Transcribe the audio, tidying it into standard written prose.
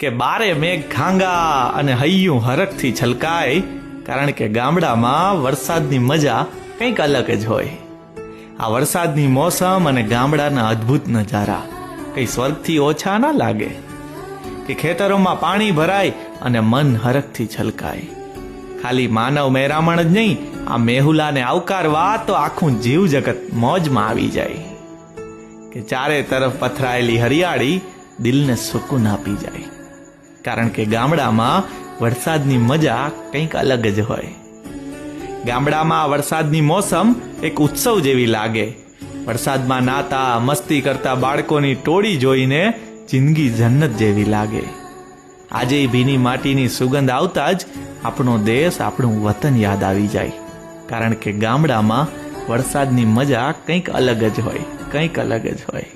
કે બારે મેઘ ખાંગા અને હૈયું હરખથી છલકાય, કારણ કે ગામડામાં વરસાદની મજા કંઈક અલગ જ હોય. આ વરસાદની મોસમ અને ગામડાના અદ્ભુત નજારા કંઈ સ્વર્ગથી ઓછા ના લાગે. કે ખેતરોમાં પાણી ભરાય અને મન હરખથી છલકાય. ખાલી માનવ મહેરામણ જ નહીં, આ મેહુલાને આવકારવા તો આખું જીવ જગત મોજમાં આવી જાય. કે ચારે તરફ પથરાયેલી હરિયાળી દિલને સુકૂન આપી જાય, કારણ કે ગામડામાં વરસાદની મજા કંઈક અલગ જ હોય. ગામડામાં વરસાદની મોસમ એક ઉત્સવ જેવી લાગે. વરસાદમાં નાતા મસ્તી કરતા બાળકોની ટોળી જોઈને જિંદગી જન્નત જેવી લાગે. આજે ભીની માટીની સુગંધ આવતા જ આપણો દેશ, આપણું વતન યાદ આવી જાય, કારણ કે ગામડામાં વરસાદની મજા કંઈક અલગ જ હોય, કંઈક અલગ જ હોય.